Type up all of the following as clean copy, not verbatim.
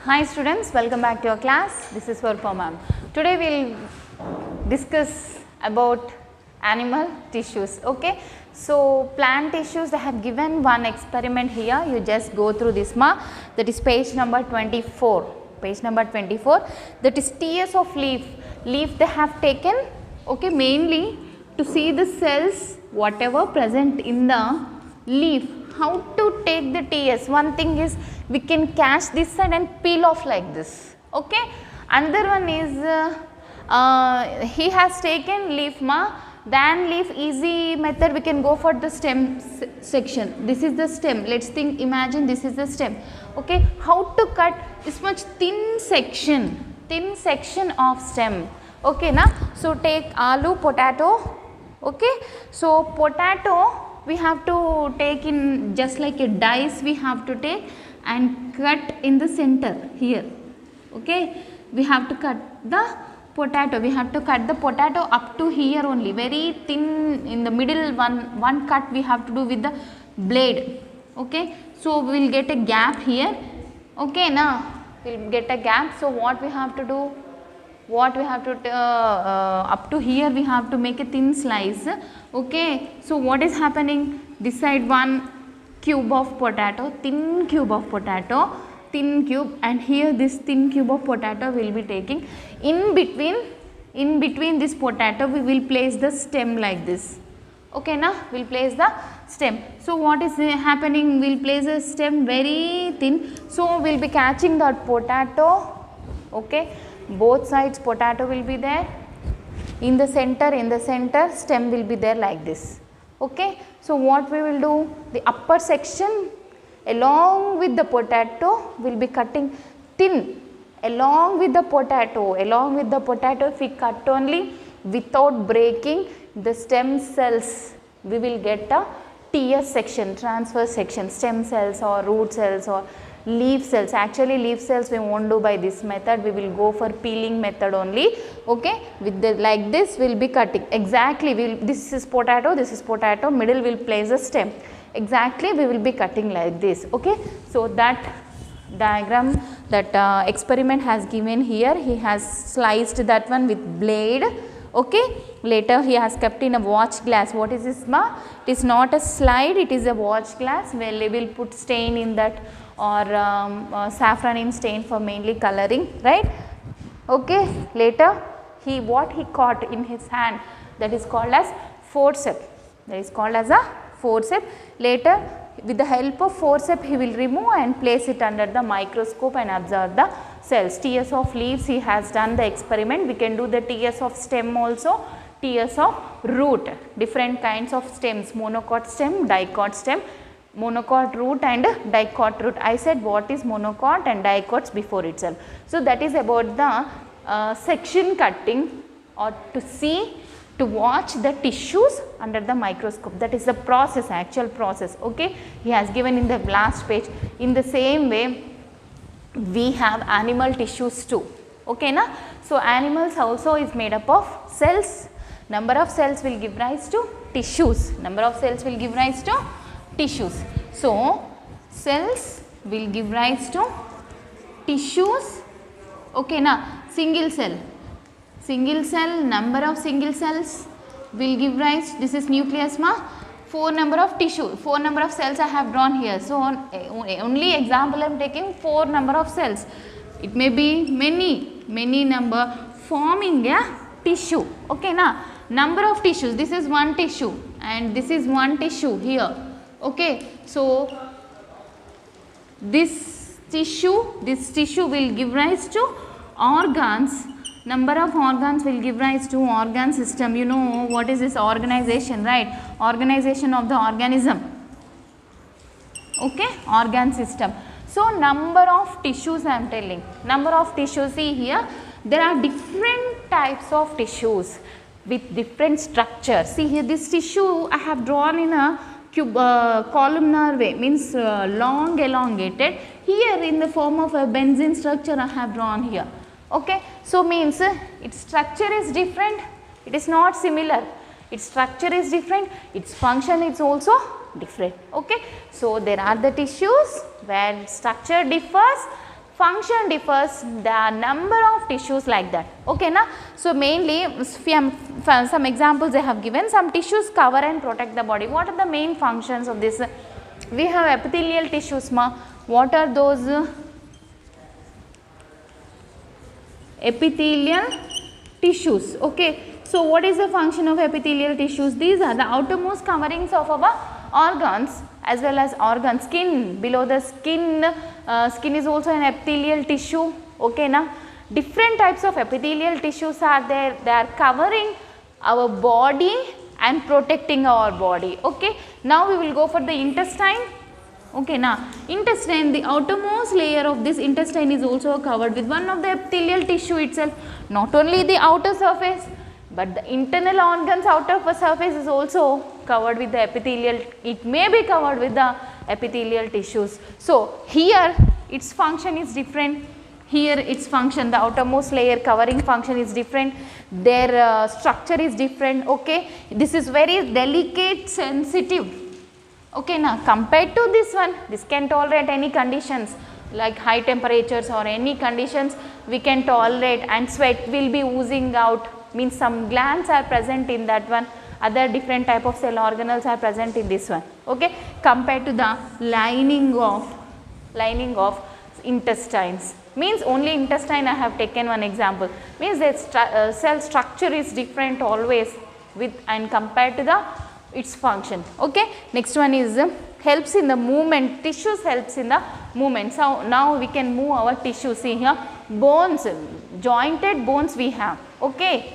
Hi students, welcome back to your class. This is Varpa ma'am. Today we will discuss about animal tissues. Okay. So, plant tissues, they have given one experiment here. You just go through this that is page number 24. Page number 24, that is TS of leaf. Leaf they have taken, okay, mainly to see the cells whatever present in the leaf. How to take the TS? One thing is we can catch this side and peel off like this. Okay. Another one is he has taken leaf then leaf easy method we can go for the stem section. This is the stem. Let's think, imagine this is the stem. Okay. How to cut this much thin section of stem. Okay na. So take aloo, potato. Okay. So potato we have to take in just like a dice we have to take and cut in the center here. Okay. We have to cut the potato. We have to cut the potato up to here only, very thin in the middle one cut we have to do with the blade. Okay. So we will get a gap here. Okay now we will get a gap. So what we have to do? What we have to up to here we have to make a thin slice. Okay. So what is happening? This side one cube of potato, thin cube of potato, thin cube, and here this thin cube of potato will be taking. In between this potato we will place the stem like this. Okay na, we will place the stem. So what is happening? We will place a stem very thin. So we will be catching that potato. Okay. Both sides potato will be there. In the center stem will be there like this. Okay. So what we will do? The upper section along with the potato will be cutting thin. Along with the potato if we cut only without breaking the stem cells, we will get a TS section, transverse section, stem cells or root cells or leaf cells. Actually leaf cells we won't do by this method, we will go for peeling method only. Okay. With the like this we will be cutting exactly, this is potato, middle will place a stem. Exactly we will be cutting like this. Okay. So that diagram, that experiment has given here, he has sliced that one with blade. Okay. Later he has kept in a watch glass. What is this It is not a slide, it is a watch glass where they will put stain in that or saffron in stain for mainly coloring, right. Okay. Later what he caught in his hand, that is called as forceps. Later with the help of forceps he will remove and place it under the microscope and observe the cells. TS of leaves he has done the experiment. We can do the TS of stem also, TS of root, different kinds of stems, monocot stem, dicot stem, monocot root and dicot root. I said what is monocot and dicots before itself. So that is about the section cutting or to watch the tissues under the microscope. That is the process, actual process. Okay. He has given in the last page. In the same way we have animal tissues too. Okay na? So animals also is made up of cells. Number of cells will give rise to tissues. So cells will give rise to tissues. Okay na? Single cell, number of single cells will give rise, this is nucleus 4 number of tissue, 4 number of cells I have drawn here. So only example I am taking 4 number of cells. It may be many number forming a tissue. Okay na? Number of tissues, this is one tissue and this is one tissue here. Okay. So this tissue will give rise to organs. Number of organs will give rise to organ system. You know what is this organization, right? Organization of the organism. Okay, organ system. So number of tissues I am telling. Number of tissues, see here, there are different types of tissues with different structures. See here, this tissue I have drawn in a columnar way, means long elongated. Here in the form of a benzene structure I have drawn here. Okay. So means its structure is different, it is not similar, its structure is different, its function is also different. Okay. So there are the tissues where structure differs function differs, there are number of tissues like that. Okay na? So mainly some examples I have given, some tissues cover and protect the body. What are the main functions of this? We have epithelial tissues ma. What are those? Epithelial tissues. Okay. So what is the function of epithelial tissues? These are the outermost coverings of our organs as well as organ. Skin, below the skin, skin is also an epithelial tissue. Okay na? Different types of epithelial tissues are there, they are covering our body and protecting our body. Okay. Now we will go for the intestine. Okay na? Intestine, the outermost layer of this intestine is also covered with one of the epithelial tissue itself. Not only the outer surface, but the internal organs outer surface is also covered with the epithelial, it may be covered with the epithelial tissues. So here its function is different, here its function, the outermost layer covering function is different, their structure is different. Okay. This is very delicate, sensitive. Okay na, compared to this one, this can tolerate any conditions like high temperatures or any conditions we can tolerate, and sweat will be oozing out, means some glands are present in that one, other different type of cell organelles are present in this one. Okay, compared to the lining of intestines, means only intestine I have taken one example, means that cell structure is different always with and compared to the its function. Okay. Next one is helps in the movement, tissues helps in the movement. So now we can move our tissue. See here, bones, jointed bones we have. Okay,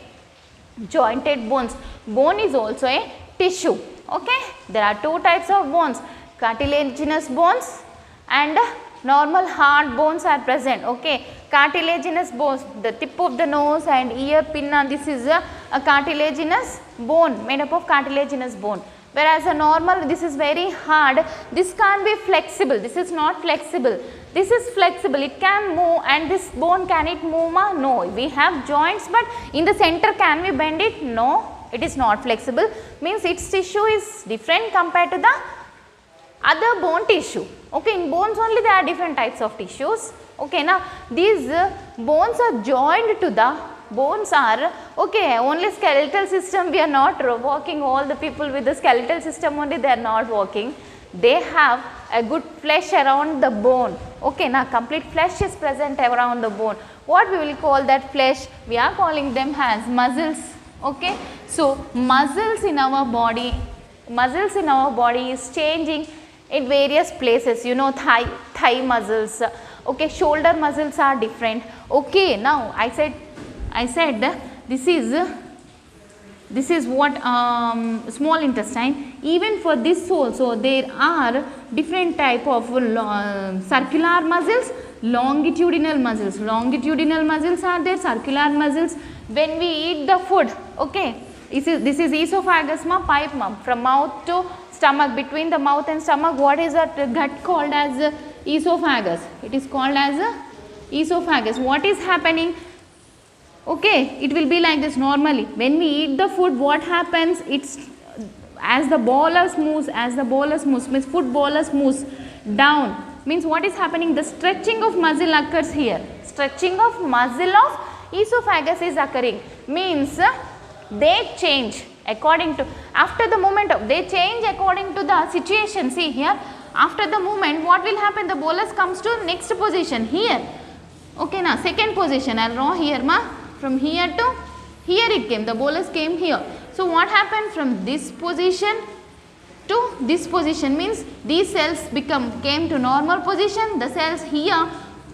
jointed bones, bone is also a tissue. Okay, there are two types of bones, cartilaginous bones and normal hard bones are present. Okay, cartilaginous bones, the tip of the nose and ear pinna, this is a cartilaginous bone, made up of cartilaginous bone, whereas a normal, this is very hard, this can't be flexible, this is not flexible, this is flexible, it can move, and this bone, can it move ma? No, we have joints, but in the center can we bend it? No, it is not flexible, means its tissue is different compared to the other bone tissue. Okay, in bones only there are different types of tissues. Okay, now these bones are joined to the, bones are, okay, only skeletal system we are not walking, all the people with the skeletal system only they are not walking, they have a good flesh around the bone. Okay, now complete flesh is present around the bone. What we will call that flesh? We are calling them as muscles. Okay, so muscles in our body is changing in various places, you know, thigh muscles. Okay, shoulder muscles are different. Okay, now I said this is what small intestine. Even for this also there are different type of circular muscles, longitudinal muscles. Longitudinal muscles are there, circular muscles. When we eat the food, okay, this is esophagus ma, pipe ma, from mouth to stomach, between the mouth and stomach, what is that gut called as esophagus? It is called as esophagus. What is happening? Okay, it will be like this normally. When we eat the food, what happens? It's as the bolus moves, means food bolus moves down, means what is happening? The stretching of muscle occurs here. Stretching of muscle of esophagus is occurring, means they change according to, after the movement of, they change according to the situation. See here, after the movement what will happen? The bolus comes to next position here. Okay, now second position I will draw here ma, from here to here it came, the bolus came here. So what happened? From this position to this position, means these cells came to normal position, the cells here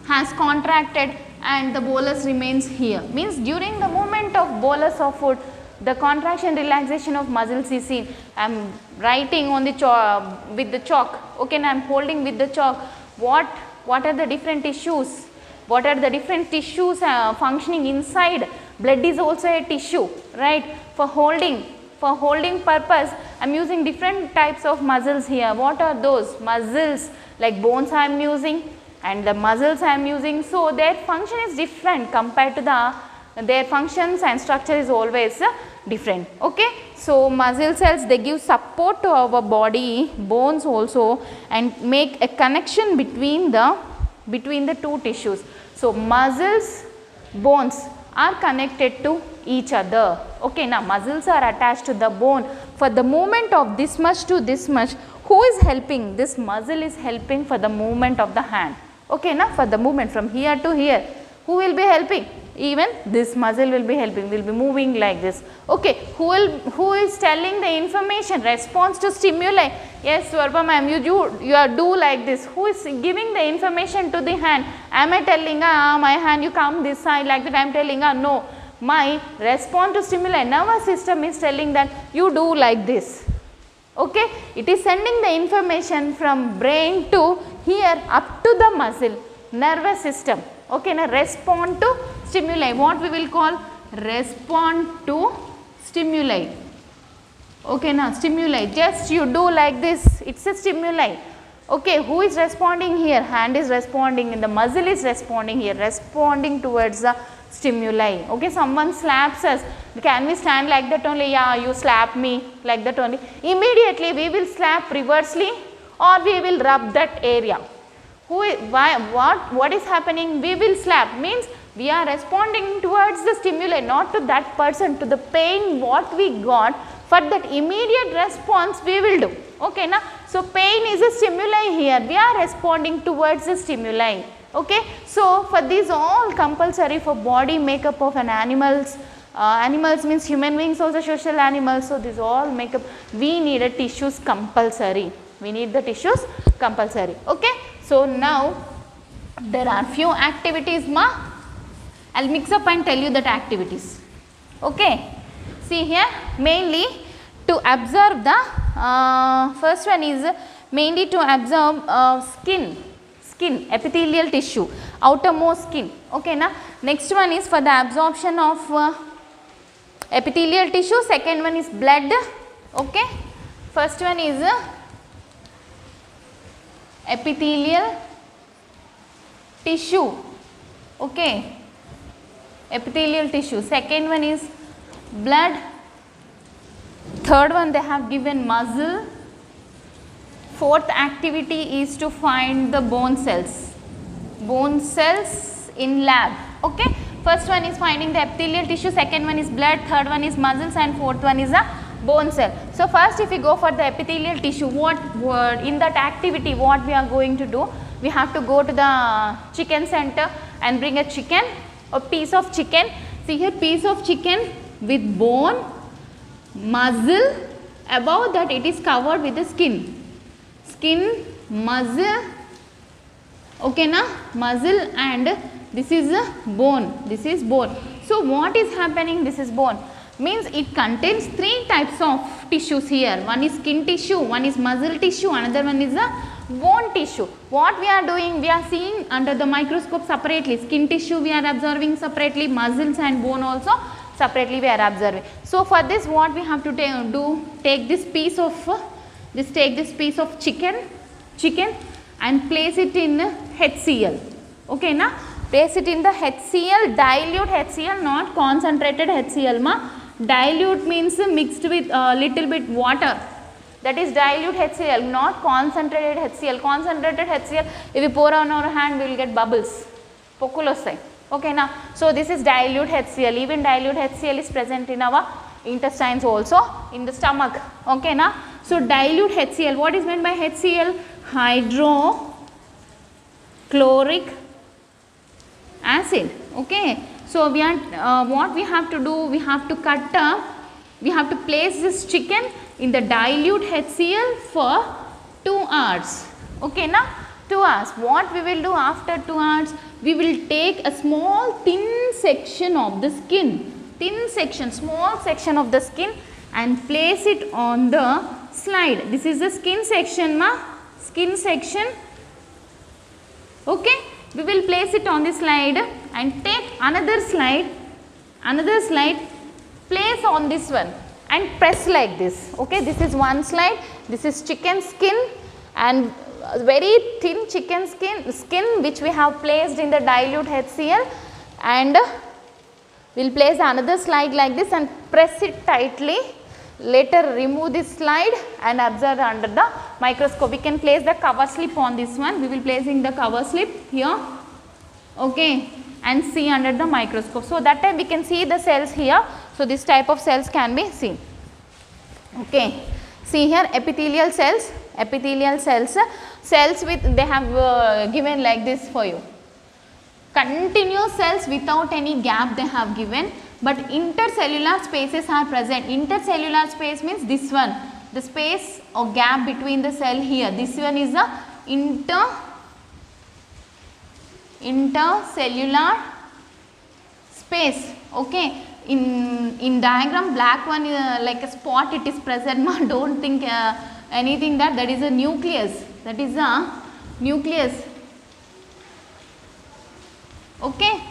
has contracted and the bolus remains here, means during the movement of bolus of food, the contraction relaxation of muscles is seen. I am writing on the chalk with the chalk. Okay, and I am holding with the chalk. What are the different tissues? What are the different tissues functioning inside? Blood is also a tissue, right? For holding purpose, I am using different types of muscles here. What are those? Muscles like bones I am using and the muscles I am using. So their function is different compared to their functions and structure is always different. Okay, so muscle cells, they give support to our body, bones also, and make a connection between the between the two tissues. So, muscles, bones are connected to each other. Okay, now muscles are attached to the bone. For the movement of this much to this much, who is helping? This muscle is helping for the movement of the hand. Okay, now for the movement from here to here, who will be helping? Even this muscle will be helping, will be moving like this. Okay, who is telling the information? Response to stimuli. Yes, Swarpa ma'am, you do like this. Who is giving the information to the hand? Am I telling my hand you come this side, like that I am telling no. My response to stimuli, nervous system is telling that you do like this. Okay, it is sending the information from brain to here up to the muscle, nervous system. Okay, now respond to stimuli. What we will call respond to stimuli. Okay, now stimuli, just you do like this, it is a stimuli. Okay, who is responding here? Hand is responding and the muscle is responding here, responding towards the stimuli. Okay, someone slaps us, can we stand like that only? Yeah, you slap me like that only. Immediately we will slap reversely or we will rub that area. What is happening? We will slap, means we are responding towards the stimuli, not to that person, to the pain what we got. For that immediate response we will do. Okay, na? So pain is a stimuli here, we are responding towards the stimuli. Okay, so for these all compulsory for body makeup of an animals. Animals means human beings also social animals. So these all makeup, we need a tissues compulsory. We need the tissues compulsory. Okay, so now there are few activities ma. I'll mix up and tell you that activities. Okay, see here mainly to observe the first one is mainly to observe skin, epithelial tissue, outermost skin. Okay, na? Next one is for the absorption of epithelial tissue. Second one is blood. Okay, first one is epithelial tissue. Okay, epithelial tissue. Second one is blood. Third one they have given muscle. Fourth activity is to find the bone cells in lab. Okay, first one is finding the epithelial tissue, second one is blood, third one is muscles and fourth one is a bone cell. So first if we go for the epithelial tissue, what in that activity what we are going to do? We have to go to the chicken center and bring a chicken, a piece of chicken. See here, piece of chicken with bone, muscle, above that it is covered with the skin, muscle. Okay, na? Muscle and this is a bone, this is bone. So what is happening? This is bone, means it contains three types of tissues here. One is skin tissue, one is muscle tissue, another one is a bone tissue. What we are doing? We are seeing under the microscope separately. Skin tissue we are observing separately, muscles and bone also separately we are observing. So for this what we have to do? Take this piece of chicken and place it in HCl. Okay, na? Place it in the HCl, dilute HCl, not concentrated HCl ma. Dilute means mixed with little bit water. That is dilute HCl, not concentrated HCl. Concentrated HCl, if we pour on our hand, we will get bubbles. Pokulosai. Okay, na? So this is dilute HCl. Even dilute HCl is present in our intestines also, in the stomach. Okay, na? So dilute HCl. What is meant by HCl? Hydrochloric acid. Okay. So we are what we have to do? We have to we have to place this chicken in the dilute HCl for 2 hours. Okay, na? 2 hours. What we will do after 2 hours? We will take a small thin section of the skin, small section of the skin and place it on the slide. This is the skin section ma, skin section. Okay, we will place it on the slide and take another slide, place on this one and press like this. Okay, this is one slide, this is chicken skin and very thin chicken skin which we have placed in the dilute HCl, and we will place another slide like this and press it tightly later remove this slide and observe under the microscope. We can place the cover slip on this one. We will placing the cover slip here, okay, and see under the microscope. So that time we can see the cells here. So this type of cells can be seen. Okay, see here epithelial cells, cells with they have given like this for you. Continuous cells without any gap they have given, but intercellular spaces are present. Intercellular space means this one, the space or gap between the cell here. This one is the intercellular space. Okay. In diagram black one like a spot it is present. Don't think anything that is a nucleus. That is a nucleus. Okay.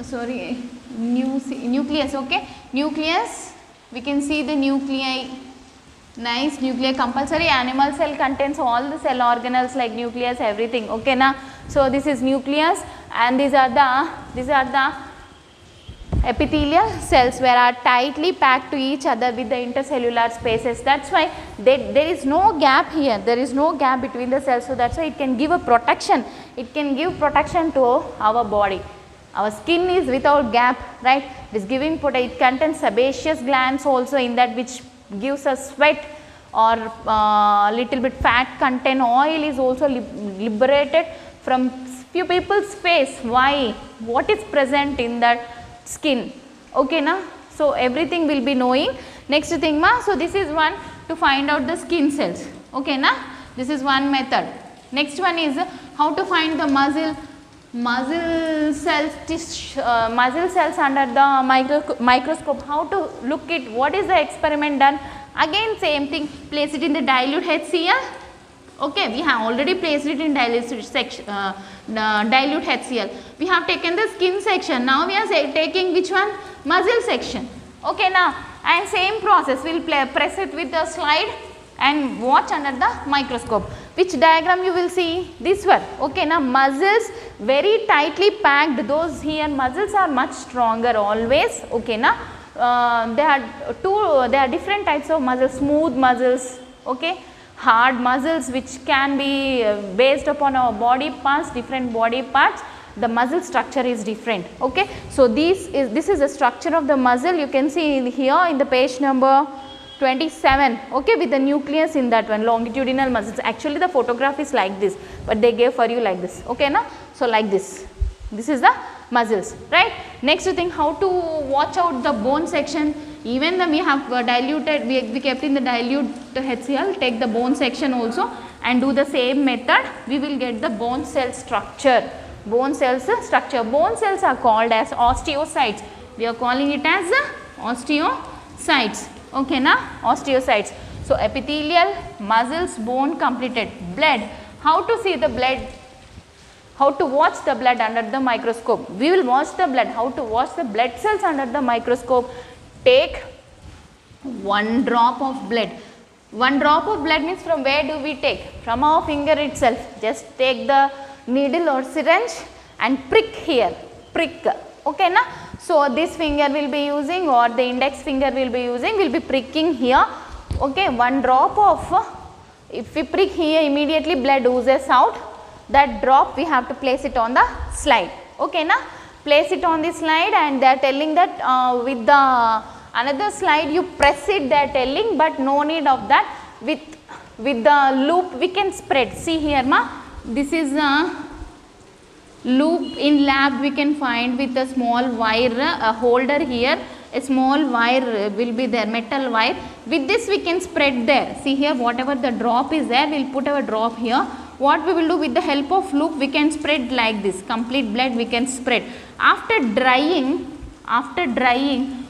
Sorry, nucleus. Okay. Nucleus. We can see the nuclei. Nice nuclei. Compulsory animal cell contains all the cell organelles like nucleus, everything. Okay na. So this is nucleus, and these are the epithelial cells where are tightly packed to each other with the intercellular spaces. That's why there is no gap here. There is no gap between the cells. So that's why it can give a protection. It can give protection to our body. Our skin is without gap, right? It is giving protection. It contains sebaceous glands also in that, which gives us sweat or little bit fat content. Oil is also liberated from few people's face. Why? What is present in that skin? Okay na. So everything will be knowing. Next thing ma, so this is one to find out the skin cells. Okay na. This is one method. Next one is how to find the muscle cells under the microscope. How to look it? What is the experiment done? Again same thing. Place it in the dilute HCl. Okay, we have already placed it in dilute HCl. We have taken the skin section. Now we are taking which one? Muscle section. Okay now, and same process. We will press it with the slide and watch under the microscope. Which diagram you will see? This one. Okay now, muscles very tightly packed. Those here muscles are much stronger always. Okay now, there are different types of muscles. Smooth muscles. Okay. Hard muscles which can be based upon our body parts, different body parts, the muscle structure is different. Okay. So this is the structure of the muscle. You can see here in the page number 27, okay, with the nucleus in that one, longitudinal muscles. Actually the photograph is like this, but they gave for you like this. Okay na? So like this. This is the muscles, right? Next thing, how to watch out the bone section. Even when we have diluted, we kept in the dilute HCl, take the bone section also and do the same method, we will get the bone cell structure. Bone cells structure. Bone cells are called as osteocytes. We are calling it as osteocytes. Okay na? Osteocytes. So epithelial, muscles, bone completed. Blood. How to see the blood? How to watch the blood under the microscope? We will watch the blood. How to watch the blood cells under the microscope? Take one drop of blood. One drop of blood means from where do we take? From our finger itself. Just take the needle or syringe and prick here. Prick. Okay na? So this finger will be using, or the index finger will be using, will be pricking here. Okay, one drop of, if we prick here, immediately blood oozes out. That drop we have to place it on the slide. Okay na? Place it on the slide, and they are telling that with the another slide you press it, they are telling, but no need of that. With the loop we can spread. See here ma, this is a loop. In lab we can find with a small wire, a holder here, a small wire will be there, metal wire. With this we can spread there. See here, whatever the drop is there, we will put our drop here. What we will do, with the help of loop we can spread like this, complete blood we can spread. After drying,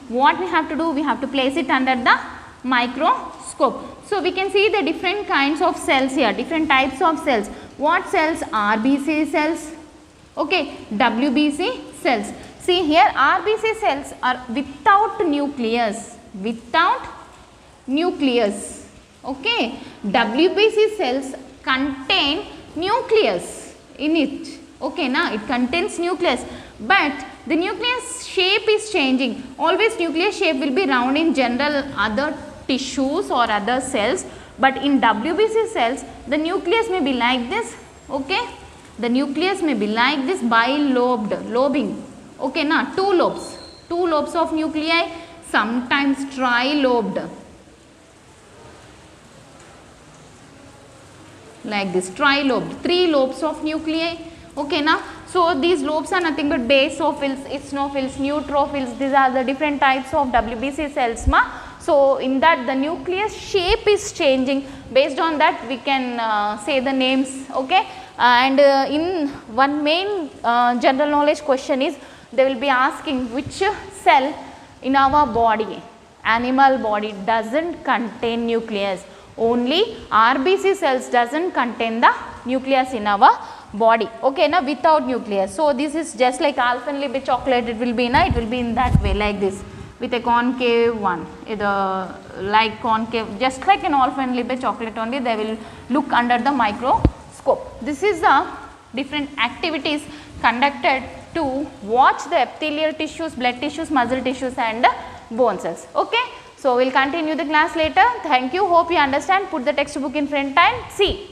what we have to do, we have to place it under the microscope. So we can see the different kinds of cells here, different types of cells. What cells? RBC cells, okay, WBC cells. See here, RBC cells are without nucleus, okay. WBC cells contain nucleus in it, okay na, it contains nucleus, but the nucleus shape is changing. Always nucleus shape will be round in general other tissues or other cells, but in WBC cells the nucleus may be like this, okay. The nucleus may be like this, bilobed, lobing, okay na, two lobes of nuclei, sometimes trilobed, like this, trilobed, 3 lobes of nuclei, okay na. So these lobes are nothing but basophils, eosinophils, neutrophils, these are the different types of WBC cells ma. So in that the nucleus shape is changing, based on that we can say the names, okay. And in one main general knowledge question is, they will be asking which cell in our body, animal body, doesn't contain nucleus. Only RBC cells doesn't contain the nucleus in our body, okay na, without nucleus. So this is just like Alphenliebe chocolate, it will be in that way, like this, with a concave one, like concave, just like an Alphenliebe chocolate only, they will look under the microscope. This is the different activities conducted to watch the epithelial tissues, blood tissues, muscle tissues and bone cells, okay. So we will continue the class later. Thank you, hope you understand. Put the textbook in front and see.